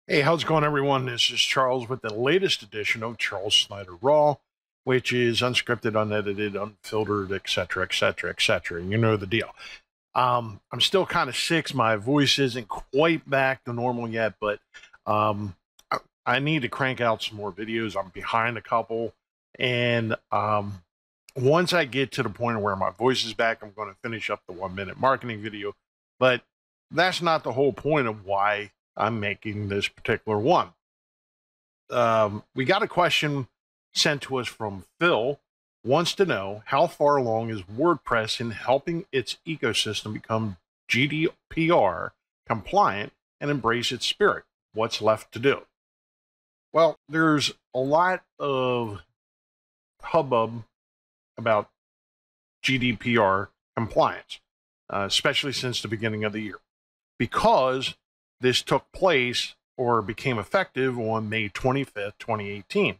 Hey, how's it going, everyone? This is Charles with the latest edition of Charles Snyder Raw, which is unscripted, unedited, unfiltered, etc., etc., etc. You know the deal. I'm still kind of sick. My voice isn't quite back to normal yet, but um, I need to crank out some more videos. I'm behind a couple, and once I get to the point where my voice is back, I'm going to finish up the 1 minute marketing video. But that's not the whole point of why I'm making this particular one. We got a question sent to us from Phil. Wants to know how far along is WordPress in helping its ecosystem become GDPR compliant and embrace its spirit. What's left to do? Well, there's a lot of hubbub about GDPR compliance, especially since the beginning of the year, because this took place or became effective on May 25th, 2018.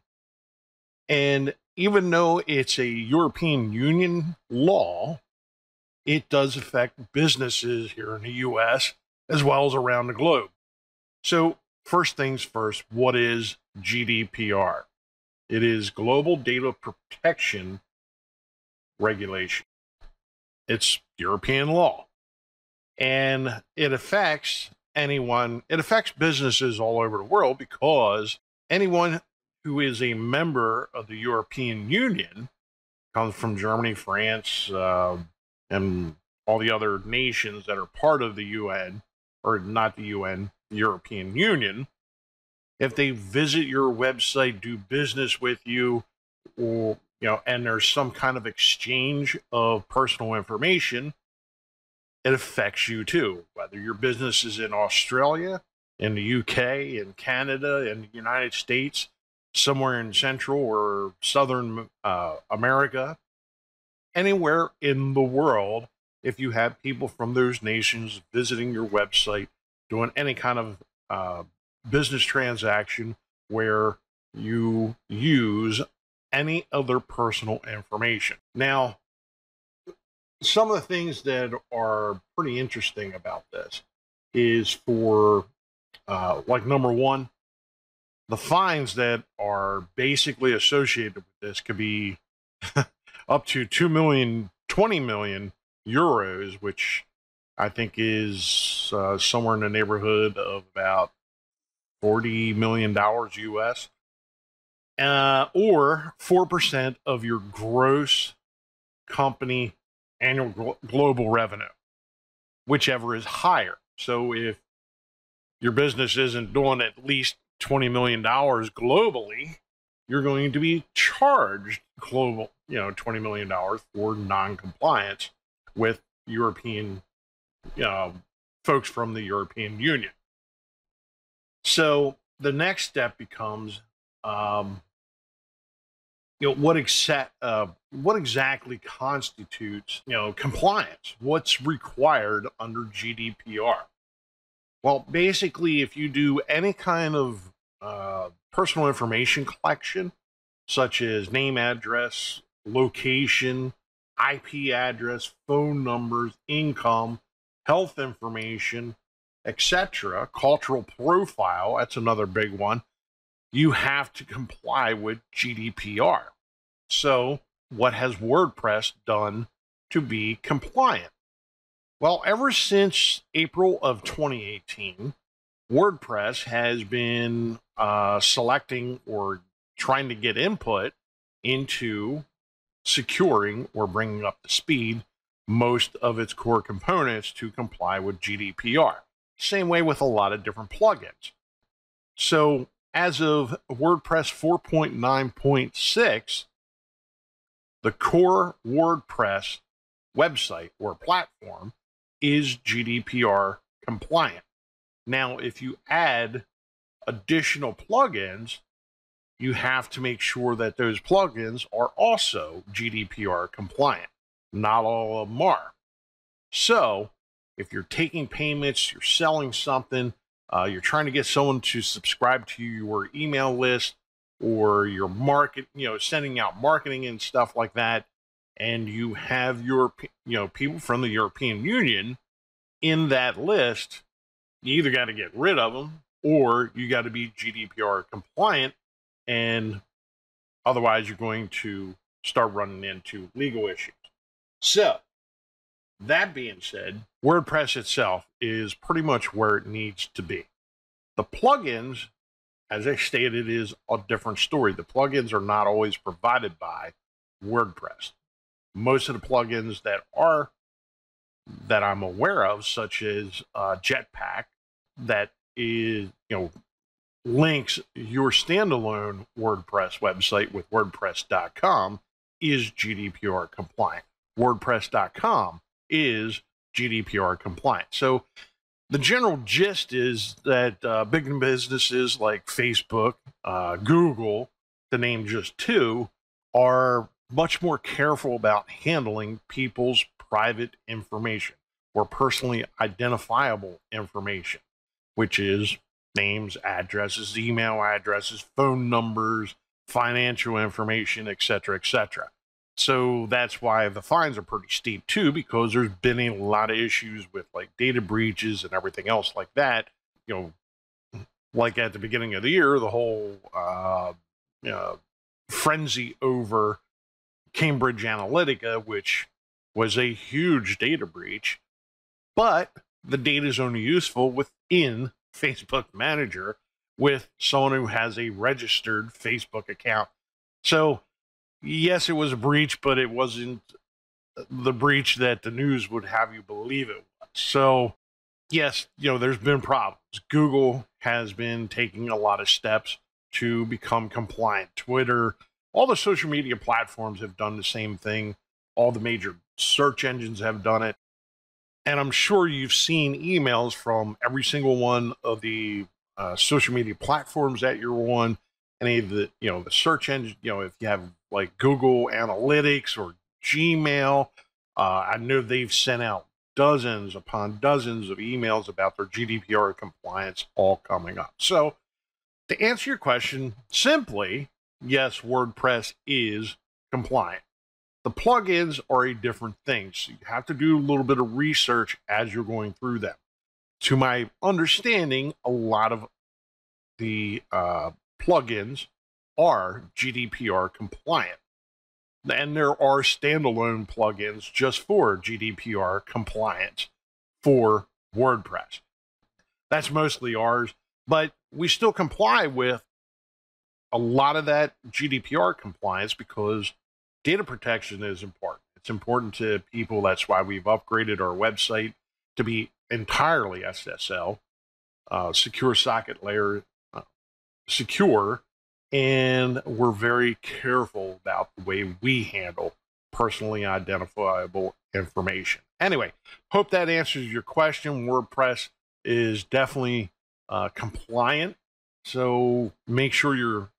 And even though it's a European Union law, it does affect businesses here in the US as well as around the globe. So, first things first, what is GDPR? It is Global Data Protection Regulation. It's European law. And it affects businesses all over the world, because anyone who is a member of the European Union, comes from Germany, France, and all the other nations that are part of the UN, or not the UN, the European Union. If they visit your website, do business with you, or and there's some kind of exchange of personal information, it affects you too. Whether your business is in Australia, in the UK, in Canada, in the United States, somewhere in Central or Southern America, anywhere in the world, if you have people from those nations visiting your website, doing any kind of business transaction where you use any other personal information. Now, some of the things that are pretty interesting about this is for, like, number one, the fines that are basically associated with this could be up to 2 million, 20 million euros, which I think is somewhere in the neighborhood of about $40 million US, or 4% of your gross company annual global revenue, whichever is higher. So if your business isn't doing at least $20 million globally, you're going to be charged global, $20 million for non-compliance with European folks from the European Union. So the next step becomes, what exactly constitutes, compliance? What's required under GDPR? Well, basically, if you do any kind of personal information collection, such as name, address, location, IP address, phone numbers, income, health information, etc., cultural profile, that's another big one, you have to comply with GDPR. So, what has WordPress done to be compliant? Well, ever since April of 2018, WordPress has been selecting or trying to get input into securing or bringing up to speed most of its core components to comply with GDPR. Same way with a lot of different plugins. So, as of WordPress 4.9.6, the core WordPress website or platform is GDPR compliant. Now, if you add additional plugins, you have to make sure that those plugins are also GDPR compliant. Not all of them are. So, if you're taking payments, you're selling something, you're trying to get someone to subscribe to your email list, or your market, sending out marketing and stuff like that, and you have your, people from the European Union in that list, you either got to get rid of them or you got to be GDPR compliant, and otherwise you're going to start running into legal issues. So, that being said, WordPress itself is pretty much where it needs to be. The plugins, as I stated, is a different story. The plugins are not always provided by WordPress. Most of the plugins that I'm aware of, such as Jetpack, that is, links your standalone WordPress website with WordPress.com, is GDPR compliant. WordPress.com is GDPR compliant. So the general gist is that big businesses like Facebook, Google, to name just two, are much more careful about handling people's private information or personally identifiable information, which is names, addresses, email addresses, phone numbers, financial information, etc., etc. So that's why the fines are pretty steep too, because there's been a lot of issues with like data breaches and everything else like that. Like at the beginning of the year, the whole frenzy over Cambridge Analytica, which was a huge data breach, but the data is only useful within Facebook Manager with someone who has a registered Facebook account. So yes, it was a breach, but it wasn't the breach that the news would have you believe it was. So yes, there's been problems. Google has been taking a lot of steps to become compliant. Twitter, all the social media platforms have done the same thing. All the major search engines have done it. And I'm sure you've seen emails from every single one of the social media platforms that you're on. Any of the, the search engine, if you have like Google Analytics or Gmail, I know they've sent out dozens upon dozens of emails about their GDPR compliance all coming up. So to answer your question simply, yes, WordPress is compliant. The plugins are a different thing. So you have to do a little bit of research as you're going through them. To my understanding, a lot of the plugins are GDPR compliant. And there are standalone plugins just for GDPR compliance for WordPress. That's mostly ours, but we still comply with a lot of that GDPR compliance because data protection is important. It's important to people. That's why we've upgraded our website to be entirely SSL, secure socket layer secure, and we're very careful about the way we handle personally identifiable information. Anyway, hope that answers your question. WordPress is definitely compliant, so make sure your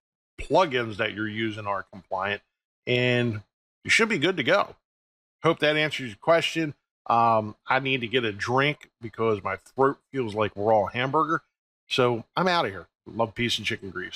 plugins that you're using are compliant, and you should be good to go. Hope that answers your question. I need to get a drink because my throat feels like raw hamburger. So I'm out of here. Love, peace, and chicken grease.